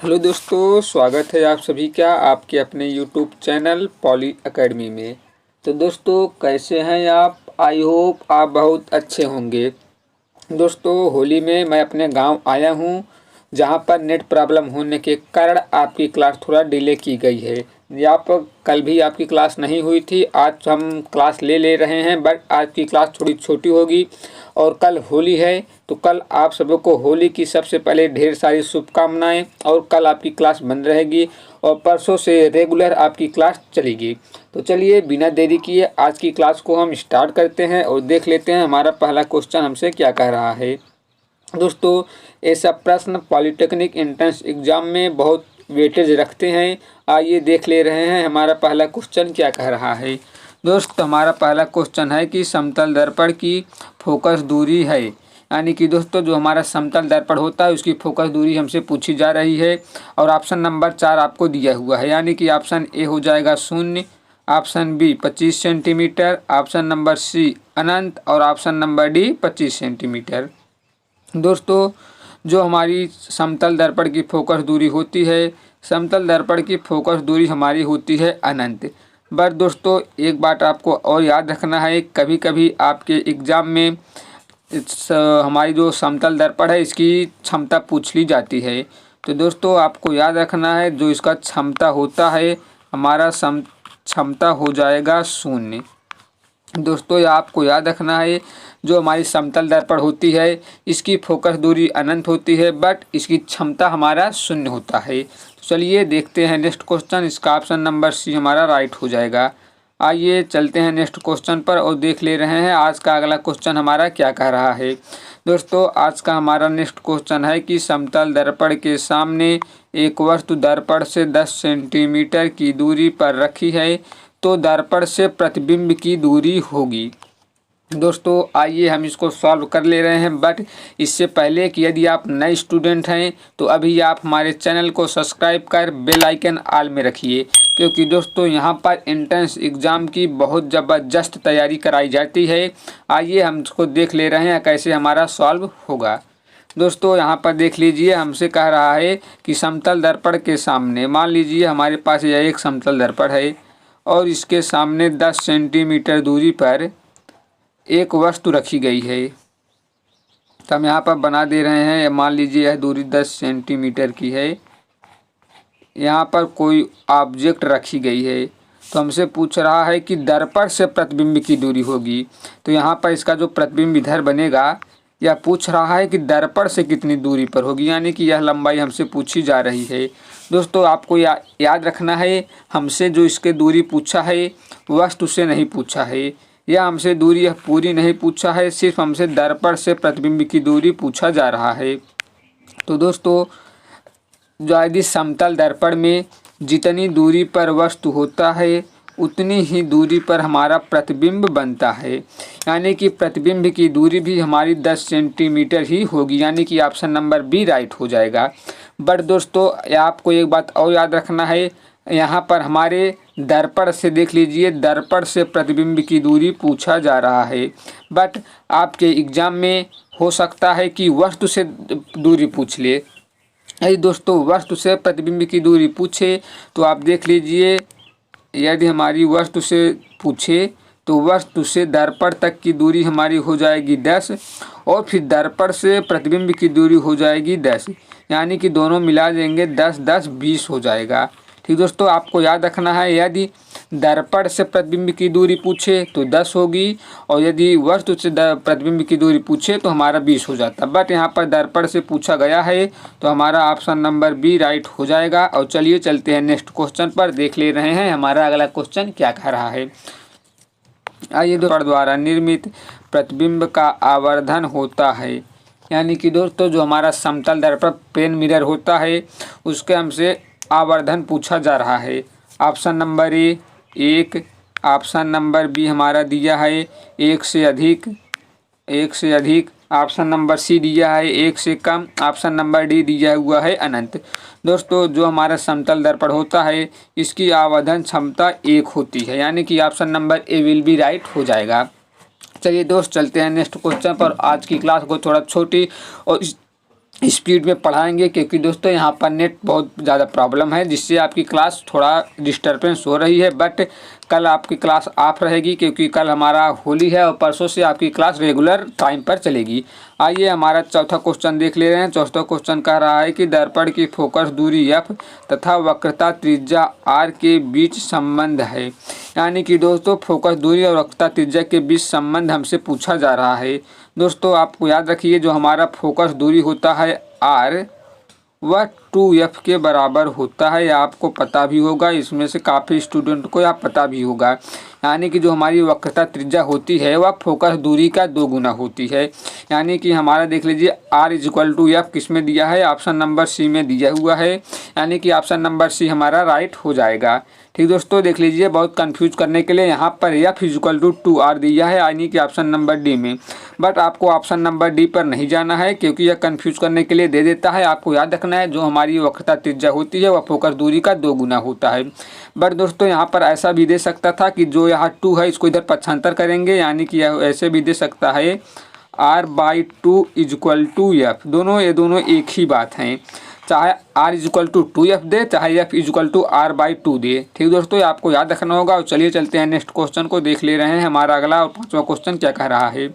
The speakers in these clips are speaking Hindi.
हेलो दोस्तों, स्वागत है आप सभी का आपके अपने यूट्यूब चैनल पॉली एकेडमी में। तो दोस्तों, कैसे हैं आप? आई होप आप बहुत अच्छे होंगे। दोस्तों, होली में मैं अपने गांव आया हूं, जहां पर नेट प्रॉब्लम होने के कारण आपकी क्लास थोड़ा डिले की गई है। यहाँ पर कल भी आपकी क्लास नहीं हुई थी, आज हम क्लास ले रहे हैं, बट आज की क्लास थोड़ी छोटी होगी और कल होली है। तो कल आप सबों को होली की सबसे पहले ढेर सारी शुभकामनाएं। और कल आपकी क्लास बंद रहेगी और परसों से रेगुलर आपकी क्लास चलेगी। तो चलिए बिना देरी किए आज की क्लास को हम स्टार्ट करते हैं और देख लेते हैं हमारा पहला क्वेश्चन हमसे क्या कह रहा है। दोस्तों, ऐसा प्रश्न पॉलिटेक्निक एंट्रेंस एग्जाम में बहुत वेटेज रखते हैं। आइए देख ले रहे हैं हमारा पहला क्वेश्चन क्या कह रहा है। दोस्त, हमारा पहला क्वेश्चन है कि समतल दर्पण की फोकस दूरी है। यानी कि दोस्तों, जो हमारा समतल दर्पण होता है उसकी फोकस दूरी हमसे पूछी जा रही है और ऑप्शन नंबर 4 आपको दिया हुआ है। यानी कि ऑप्शन ए हो जाएगा 0, option B 25 centimetre, option number C अनंत और ऑप्शन नंबर डी 25 सेंटीमीटर। दोस्तों, जो हमारी समतल दर्पण की फोकस दूरी होती है, समतल दर्पण की फोकस दूरी हमारी होती है अनंत। बट दोस्तों, एक बात आपको और याद रखना है, कभी कभी आपके एग्ज़ाम में हमारी जो समतल दर्पण है इसकी क्षमता पूछ ली जाती है। तो दोस्तों, आपको याद रखना है जो इसका क्षमता होता है हमारा क्षमता हो जाएगा 0। दोस्तों, ये आपको याद रखना है, जो हमारी समतल दर्पण होती है इसकी फोकस दूरी अनंत होती है, बट इसकी क्षमता हमारा 0 होता है। तो चलिए देखते हैं नेक्स्ट क्वेश्चन। इसका ऑप्शन नंबर सी हमारा राइट हो जाएगा। आइए चलते हैं नेक्स्ट क्वेश्चन पर और देख ले रहे हैं आज का अगला क्वेश्चन हमारा क्या कह रहा है। दोस्तों, आज का हमारा नेक्स्ट क्वेश्चन है कि समतल दर्पण के सामने एक वस्तु दर्पण से 10 सेंटीमीटर की दूरी पर रखी है तो दर्पण से प्रतिबिंब की दूरी होगी। दोस्तों, आइए हम इसको सॉल्व कर ले रहे हैं, बट इससे पहले कि यदि आप नए स्टूडेंट हैं तो अभी आप हमारे चैनल को सब्सक्राइब कर बेल आइकन ऑल में रखिए, क्योंकि दोस्तों यहाँ पर एंट्रेंस एग्ज़ाम की बहुत ज़बरदस्त तैयारी कराई जाती है। आइए हम इसको देख ले रहे हैं कैसे हमारा सॉल्व होगा। दोस्तों, यहाँ पर देख लीजिए, हमसे कह रहा है कि समतल दर्पण के सामने, मान लीजिए हमारे पास यह एक समतल दर्पण है और इसके सामने 10 सेंटीमीटर दूरी पर एक वस्तु रखी गई है। तो हम यहाँ पर बना दे रहे हैं, मान लीजिए यह दूरी 10 सेंटीमीटर की है। यहाँ पर कोई ऑब्जेक्ट रखी गई है, तो हमसे पूछ रहा है कि दर्पण से प्रतिबिंब की दूरी होगी। तो यहाँ पर इसका जो प्रतिबिंब इधर बनेगा, यह पूछ रहा है कि दर्पण से कितनी दूरी पर होगी, यानी कि यह लंबाई हमसे पूछी जा रही है। दोस्तों, आपको याद रखना है, हमसे जो इसके दूरी पूछा है वस्तु से नहीं पूछा है, या हमसे दूरी यह पूरी नहीं पूछा है, सिर्फ हमसे दर्पण से प्रतिबिंब की दूरी पूछा जा रहा है। तो दोस्तों, जो यदि समतल दर्पण में जितनी दूरी पर वस्तु होता है उतनी ही दूरी पर हमारा प्रतिबिंब बनता है, यानी कि प्रतिबिंब की दूरी भी हमारी 10 सेंटीमीटर ही होगी, यानी कि ऑप्शन नंबर बी राइट हो जाएगा। बट दोस्तों, आपको एक बात और याद रखना है, यहाँ पर हमारे दर्पण से देख लीजिए, दर्पण से प्रतिबिंब की दूरी पूछा जा रहा है, बट आपके एग्ज़ाम में हो सकता है कि वस्तु से दूरी पूछ ले। यदि दोस्तों वस्तु से प्रतिबिंब की दूरी पूछे तो आप देख लीजिए, यदि हमारी वस्तु से पूछे तो वस्तु से दर्पण तक की दूरी हमारी हो जाएगी 10 और फिर दर्पण से प्रतिबिंब की दूरी हो जाएगी 10, यानी कि दोनों मिला देंगे 10 10 20 हो जाएगा। ठीक दोस्तों, आपको याद रखना है, यदि दर्पण से प्रतिबिंब की दूरी पूछे तो 10 होगी और यदि वस्तु से प्रतिबिंब की दूरी पूछे तो हमारा 20 हो जाता। बट यहाँ पर दर्पण से पूछा गया है तो हमारा ऑप्शन नंबर बी राइट हो जाएगा। और चलिए चलते हैं नेक्स्ट क्वेश्चन पर, देख ले रहे हैं हमारा अगला क्वेश्चन क्या कह रहा है। आइए, दर्पण द्वारा निर्मित प्रतिबिंब का आवर्धन होता है, यानी कि दोस्तों जो हमारा समतल दर्पण प्लेन मिरर होता है उसके हमसे आवर्धन पूछा जा रहा है। Option number A 1, option number B हमारा दिया है 1 से अधिक, ऑप्शन नंबर सी दिया है 1 से कम, ऑप्शन नंबर डी दिया हुआ है अनंत। दोस्तों, जो हमारा समतल दर्पण होता है इसकी आवर्धन क्षमता 1 होती है, यानी कि option number A will be right हो जाएगा। चलिए दोस्त, चलते हैं नेक्स्ट क्वेश्चन पर। आज की क्लास को थोड़ा छोटी और स्पीड में पढ़ाएंगे, क्योंकि दोस्तों यहाँ पर नेट बहुत ज़्यादा प्रॉब्लम है, जिससे आपकी क्लास थोड़ा डिस्टर्बेंस हो रही है। बट कल आपकी क्लास ऑफ रहेगी, क्योंकि कल हमारा होली है और परसों से आपकी क्लास रेगुलर टाइम पर चलेगी। आइए हमारा चौथा क्वेश्चन देख ले रहे हैं। चौथा क्वेश्चन कह रहा है कि दर्पण की फोकस दूरी एफ तथा वक्रता त्रिज्या आर के बीच संबंध है। यानी कि दोस्तों फोकस दूरी और वक्रता त्रिज्या के बीच संबंध हमसे पूछा जा रहा है। दोस्तों आपको याद रखिए, जो हमारा फोकस दूरी होता है आर, वह 2f के बराबर होता है। आपको पता भी होगा, इसमें से काफ़ी स्टूडेंट को यह पता भी होगा। यानी कि जो हमारी वक्रता त्रिज्या होती है वह फोकस दूरी का 2 गुना होती है। यानी कि हमारा देख लीजिए r इक्वल टू एफ किस में दिया है, ऑप्शन नंबर सी में दिया हुआ है। यानी कि ऑप्शन नंबर सी हमारा राइट हो जाएगा। ठीक दोस्तों, देख लीजिए बहुत कंफ्यूज करने के लिए यहाँ पर एफ इक्वल टू 2r दिया है, यानी कि ऑप्शन नंबर डी में। बट आपको ऑप्शन नंबर डी पर नहीं जाना है, क्योंकि यह कंफ्यूज करने के लिए दे देता है। आपको याद रखना है, जो हमारी वक्रता त्रिज्या होती है वह फोकस दूरी का 2 गुना होता है। बट दोस्तों यहाँ पर ऐसा भी दे सकता था कि जो यहाँ 2 है इसको इधर पक्षांतर करेंगे, यानी कि यह ऐसे भी दे सकता है r/2 इक्वल टू एफ। ये दोनों एक ही बात हैं, चाहे r इक्वल टू 2f दे, चाहे f इक्वल टू r/2 दे। ठीक दोस्तों, ये आपको याद रखना होगा। और चलिए चलते हैं नेक्स्ट क्वेश्चन को देख ले रहे हैं। हमारा अगला और पांचवा क्वेश्चन क्या कह रहा है।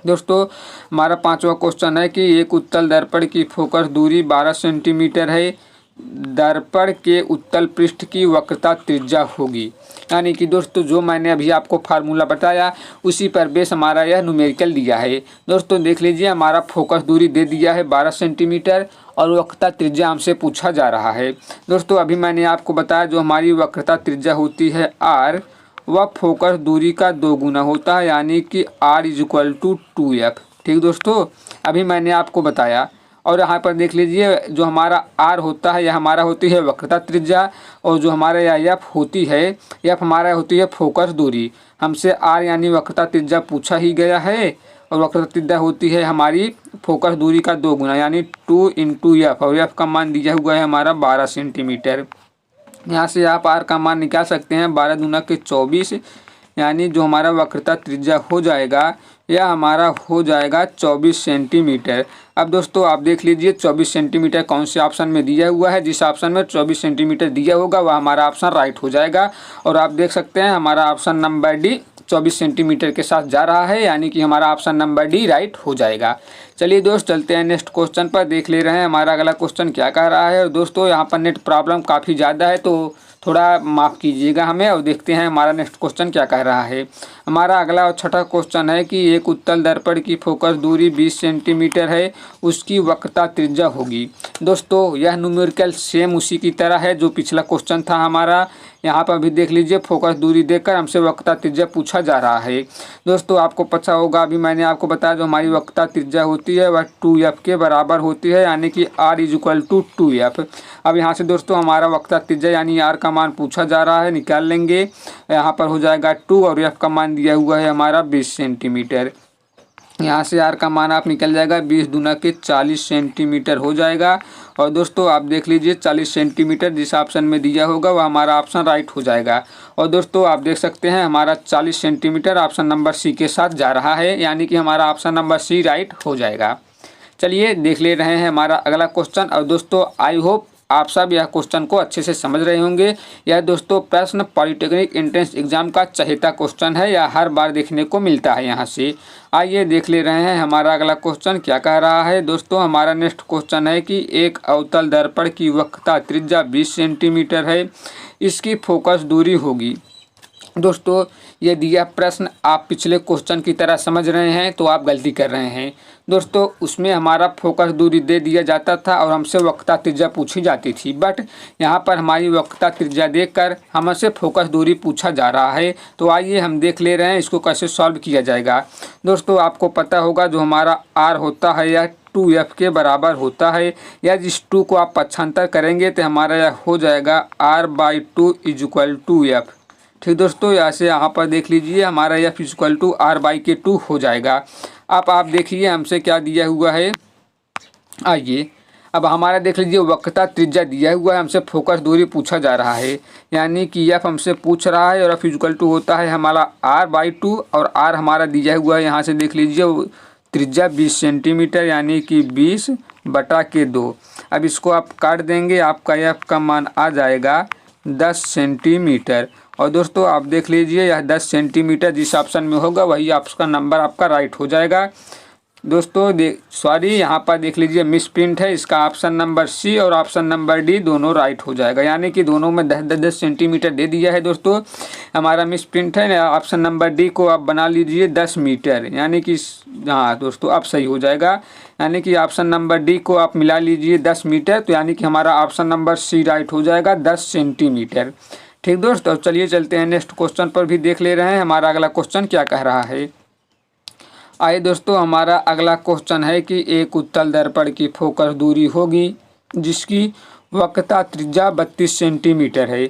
दोस्तों हमारा पांचवा क्वेश्चन है कि एक उत्तल दर्पण की फोकस दूरी 12 सेंटीमीटर है, दर्पण के उत्तल पृष्ठ की वक्रता त्रिज्या होगी। यानी कि दोस्तों जो मैंने अभी आपको फार्मूला बताया उसी पर बेस हमारा यह न्यूमेरिकल दिया है। दोस्तों देख लीजिए, हमारा फोकस दूरी दे दिया है 12 सेंटीमीटर और वक्रता त्रिज्या हमसे पूछा जा रहा है। दोस्तों अभी मैंने आपको बताया, जो हमारी वक्रता त्रिज्या होती है आर, वह फोकस दूरी का 2 गुना होता है, यानी कि r इक्वल टू 2f। ठीक दोस्तों, अभी मैंने आपको बताया। और यहाँ पर देख लीजिए, जो हमारा r होता है यह हमारा होती है वक्रता त्रिज्या, और जो हमारा यह f होती है, f हमारा होती है फोकस दूरी। हमसे r यानी वक्रता त्रिज्या पूछा ही गया है, और वक्रता त्रिज्या होती है हमारी फोकस दूरी का 2 गुना, यानी 2 इंटू एफ, और एफ का मान दिया हुआ है हमारा 12 सेंटीमीटर। यहाँ से आप आर का मान निकाल सकते हैं, 12 दूना के 24, यानी जो हमारा वक्रता त्रिज्या हो जाएगा यह हमारा हो जाएगा 24 सेंटीमीटर। अब दोस्तों आप देख लीजिए 24 सेंटीमीटर कौन से ऑप्शन में दिया हुआ है। जिस ऑप्शन में 24 सेंटीमीटर दिया होगा वह हमारा ऑप्शन राइट हो जाएगा। और आप देख सकते हैं हमारा ऑप्शन नंबर डी 24 सेंटीमीटर के साथ जा रहा है, यानी कि हमारा ऑप्शन नंबर डी राइट हो जाएगा। चलिए दोस्त चलते हैं नेक्स्ट क्वेश्चन पर, देख ले रहे हैं हमारा अगला क्वेश्चन क्या कह रहा है। और दोस्तों यहाँ पर नेट प्रॉब्लम काफ़ी ज़्यादा है, तो थोड़ा माफ़ कीजिएगा हमें। और देखते हैं हमारा नेक्स्ट क्वेश्चन क्या कह रहा है। हमारा अगला और छठा क्वेश्चन है कि एक उत्तल दर्पण की फोकस दूरी 20 सेंटीमीटर है, उसकी वक्रता त्रिज्या होगी। दोस्तों यह न्यूमेरिकल सेम उसी की तरह है जो पिछला क्वेश्चन था हमारा। यहाँ पर भी देख लीजिए, फोकस दूरी देकर हमसे वक्रता त्रिज्या पूछा जा रहा है। दोस्तों आपको पता होगा, अभी मैंने आपको बताया जो हमारी वक्रता त्रिज्या होती है वह 2f के बराबर होती है, यानी कि r इक्वल टू 2f। अब यहाँ से दोस्तों हमारा वक्रता त्रिज्या यानी r का मान पूछा जा रहा है, निकाल लेंगे। यहाँ पर हो जाएगा 2 और f का मान दिया हुआ है हमारा 20 सेंटीमीटर। यहाँ से r का मान आप निकल जाएगा, 20 दूना के 40 सेंटीमीटर हो जाएगा। और दोस्तों आप देख लीजिए 40 सेंटीमीटर जिस ऑप्शन में दिया होगा वह हमारा ऑप्शन राइट हो जाएगा। और दोस्तों आप देख सकते हैं हमारा 40 सेंटीमीटर ऑप्शन नंबर सी के साथ जा रहा है, यानी कि हमारा ऑप्शन नंबर सी राइट हो जाएगा। चलिए देख ले रहे हैं हमारा अगला क्वेश्चन। और दोस्तों आई होप आप सब यह क्वेश्चन को अच्छे से समझ रहे होंगे। यह दोस्तों प्रश्न पॉलिटेक्निक एंट्रेंस एग्जाम का चहेता क्वेश्चन है, या हर बार देखने को मिलता है यहाँ से। आइए देख ले रहे हैं हमारा अगला क्वेश्चन क्या कह रहा है। दोस्तों हमारा नेक्स्ट क्वेश्चन है कि एक अवतल दर्पण की वक्रता त्रिज्या 20 सेंटीमीटर है, इसकी फोकस दूरी होगी। दोस्तों ये दिया प्रश्न आप पिछले क्वेश्चन की तरह समझ रहे हैं तो आप गलती कर रहे हैं। दोस्तों उसमें हमारा फोकस दूरी दे दिया जाता था और हमसे वक्रता त्रिज्या पूछी जाती थी, बट यहाँ पर हमारी वक्रता त्रिज्या देखकर हमसे फोकस दूरी पूछा जा रहा है। तो आइए हम देख ले रहे हैं इसको कैसे सॉल्व किया जाएगा। दोस्तों आपको पता होगा जो हमारा r होता है यह 2f के बराबर होता है, या जिस 2 को आप पक्षांतर करेंगे तो हमारा यह हो जाएगा r/2 इक्वल टू f। ठीक दोस्तों, यहाँ से यहाँ पर देख लीजिए हमारा f इक्वल टू r/2 हो जाएगा। अब आप देखिए हमसे क्या दिया हुआ है। आइए अब हमारा देख लीजिए वक्रता त्रिज्या दिया हुआ है, हमसे फोकस दूरी पूछा जा रहा है, यानी कि f हमसे पूछ रहा है और f इक्वल टू होता है हमारा r/2 और r हमारा दिया हुआ है। यहाँ से देख लीजिए त्रिज्या 20 सेंटीमीटर, यानी कि 20 बटा के 2। अब इसको आप काट देंगे, आपका एफ का मान आ जाएगा 10 सेंटीमीटर। और दोस्तों आप देख लीजिए, यह 10 सेंटीमीटर जिस ऑप्शन में होगा वही आपका नंबर आपका राइट हो जाएगा। दोस्तों यहाँ पर देख लीजिए मिस प्रिंट है, इसका ऑप्शन नंबर सी और ऑप्शन नंबर डी दोनों राइट हो जाएगा, यानी कि दोनों में 10-10 सेंटीमीटर दे दिया है। दोस्तों हमारा मिस प्रिंट है, ऑप्शन नंबर डी को आप बना लीजिए 10 मीटर, यानी कि हाँ दोस्तों अब सही हो जाएगा, यानी कि ऑप्शन नंबर डी को आप मिला लीजिए 10 मीटर, तो यानी कि हमारा ऑप्शन नंबर सी राइट हो जाएगा 10 सेंटीमीटर। ठीक दोस्तों, चलिए चलते हैं नेक्स्ट क्वेश्चन पर भी देख ले रहे हैं हमारा अगला क्वेश्चन क्या कह रहा है। आइए दोस्तों, हमारा अगला क्वेश्चन है कि एक उत्तल दर्पण की फोकस दूरी होगी जिसकी वक्रता त्रिज्या 32 सेंटीमीटर है।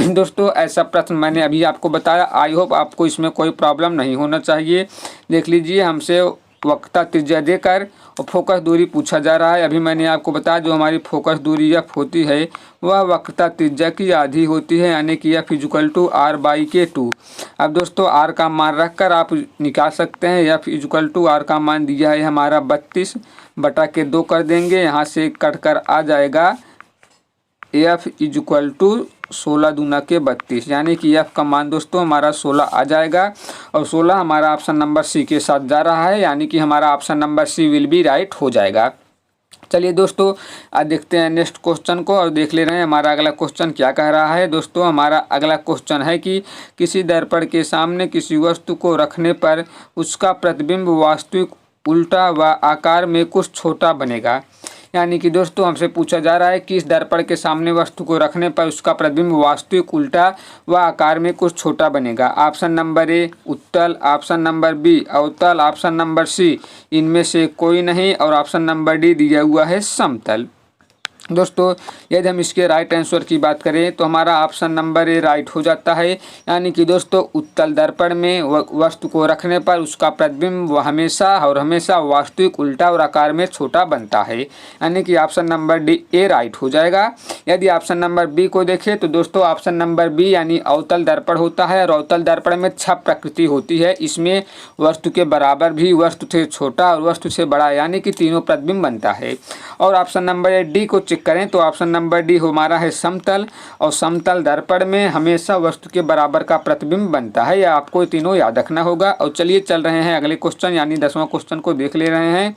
दोस्तों ऐसा प्रश्न मैंने अभी आपको बताया, आई होप आपको इसमें कोई प्रॉब्लम नहीं होना चाहिए। देख लीजिए, हमसे वक्रता त्रिज्या देकर और फोकस दूरी पूछा जा रहा है। अभी मैंने आपको बताया जो हमारी फोकस दूरी एफ होती है वह वक्रता त्रिज्या की आधी होती है, यानी कि एफ इक्वल टू r/k2। अब दोस्तों आर का मान रखकर आप निकाल सकते हैं, एफ इक्वल टू आर का मान दिया है हमारा 32 बटा के 2 कर देंगे, यहाँ से कट कर आ जाएगा एफ इक्वल टू 16 दूना के 32, यानी कि एफ का मान दोस्तों हमारा 16 आ जाएगा। और 16 हमारा ऑप्शन नंबर सी के साथ जा रहा है, यानी कि हमारा option number C will be right हो जाएगा। चलिए दोस्तों आज देखते हैं नेक्स्ट क्वेश्चन को और देख ले रहे हैं हमारा अगला क्वेश्चन क्या कह रहा है। दोस्तों हमारा अगला क्वेश्चन है कि किसी दर्पण के सामने किसी वस्तु को रखने पर उसका प्रतिबिंब वास्तविक उल्टा व आकार में कुछ छोटा बनेगा। यानी कि दोस्तों हमसे पूछा जा रहा है कि इस दर्पण के सामने वस्तु को रखने पर उसका प्रतिबिंब वास्तविक उल्टा व आकार में कुछ छोटा बनेगा। ऑप्शन नंबर ए उत्तल, ऑप्शन नंबर बी अवतल, ऑप्शन नंबर सी इनमें से कोई नहीं और ऑप्शन नंबर डी दिया हुआ है समतल। दोस्तों यदि हम इसके राइट आंसर की बात करें तो हमारा ऑप्शन नंबर ए राइट हो जाता है, यानी कि दोस्तों उत्तल दर्पण में वस्तु को रखने पर उसका प्रतिबिंब हमेशा वास्तविक उल्टा और आकार में छोटा बनता है, यानी कि option number D A right हो जाएगा। यदि ऑप्शन नंबर बी को देखें तो दोस्तों ऑप्शन नंबर बी यानी अवतल दर्पण होता है और अवतल दर्पण में छह प्रकृति होती है, इसमें वस्तु के बराबर भी, वस्तु से छोटा और वस्तु से बड़ा, यानी कि तीनों प्रतिबिंब बनता है। और ऑप्शन नंबर डी को चेक करें तो ऑप्शन नंबर डी हमारा है समतल, और समतल दर्पण में हमेशा वस्तु के बराबर का प्रतिबिंब बनता है। यह आपको तीनों याद रखना होगा। और चलिए चल रहे हैं अगले क्वेश्चन यानी 10वां क्वेश्चन को देख ले रहे हैं।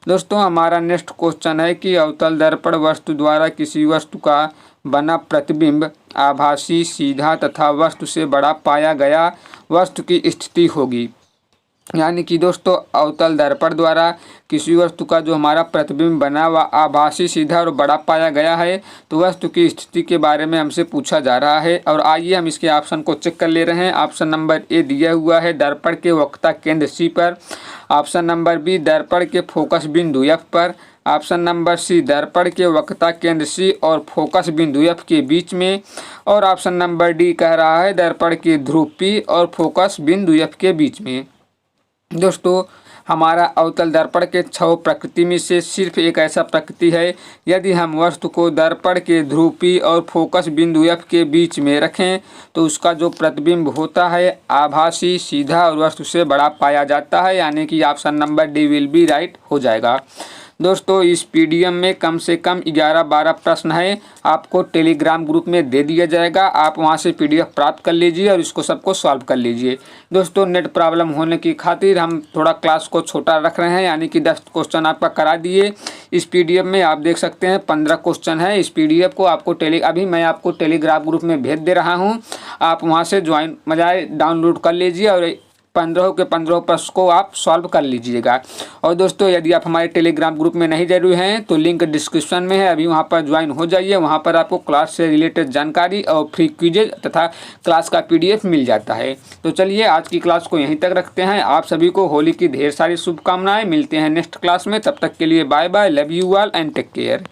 दोस्तों हमारा नेक्स्ट क्वेश्चन है कि अवतल दर्पण वस्तु द्वारा किसी वस्तु का बना प्रतिबिंब आभासी, सीधा तथा वस्तु से बड़ा पाया गया वस्तु की स्थिति होगी। यानी कि दोस्तों अवतल दर्पण द्वारा किसी वस्तु का जो हमारा प्रतिबिंब बना हुआ आभासी, सीधा और बड़ा पाया गया है, तो वस्तु की स्थिति के बारे में हमसे पूछा जा रहा है। और आइए हम इसके ऑप्शन को चेक कर ले रहे हैं। ऑप्शन नंबर ए दिया हुआ है दर्पण के वक्रता केंद्र सी पर, ऑप्शन नंबर बी दर्पण के फोकस बिंदु एफ पर, ऑप्शन नंबर सी दर्पण के वक्रता केंद्र सी और फोकस बिंदु एफ के बीच में, और ऑप्शन नंबर डी कह रहा है दर्पण के ध्रुव पी और फोकस बिंदु एफ के बीच में। दोस्तों हमारा अवतल दर्पण के 6 प्रकृति में से सिर्फ एक ऐसा प्रकृति है, यदि हम वस्तु को दर्पण के ध्रुव पी और फोकस बिंदु एफ के बीच में रखें तो उसका जो प्रतिबिंब होता है आभासी, सीधा और वस्तु से बड़ा पाया जाता है, यानी कि option number D will be right हो जाएगा। दोस्तों इस पीडीएफ में कम से कम 11-12 प्रश्न है, आपको टेलीग्राम ग्रुप में दे दिया जाएगा, आप वहां से पीडीएफ प्राप्त कर लीजिए और इसको सबको सॉल्व कर लीजिए। दोस्तों नेट प्रॉब्लम होने की खातिर हम थोड़ा क्लास को छोटा रख रहे हैं, यानी कि 10 क्वेश्चन आपका करा दिए। इस पीडीएफ में आप देख सकते हैं 15 क्वेश्चन है। इस पीडीएफ को आपको अभी मैं आपको टेलीग्राम ग्रुप में भेज दे रहा हूँ, आप वहाँ से डाउनलोड कर लीजिए और 15 के 15 प्रश्न को आप सॉल्व कर लीजिएगा। और दोस्तों यदि आप हमारे टेलीग्राम ग्रुप में नहीं जुड़े हैं तो लिंक डिस्क्रिप्शन में है, अभी वहां पर ज्वाइन हो जाइए। वहां पर आपको क्लास से रिलेटेड जानकारी और फ्री क्विजेज तथा क्लास का पीडीएफ मिल जाता है। तो चलिए आज की क्लास को यहीं तक रखते हैं। आप सभी को होली की ढेर सारी शुभकामनाएं। मिलते हैं नेक्स्ट क्लास में, तब तक के लिए bye bye, love you all and take care.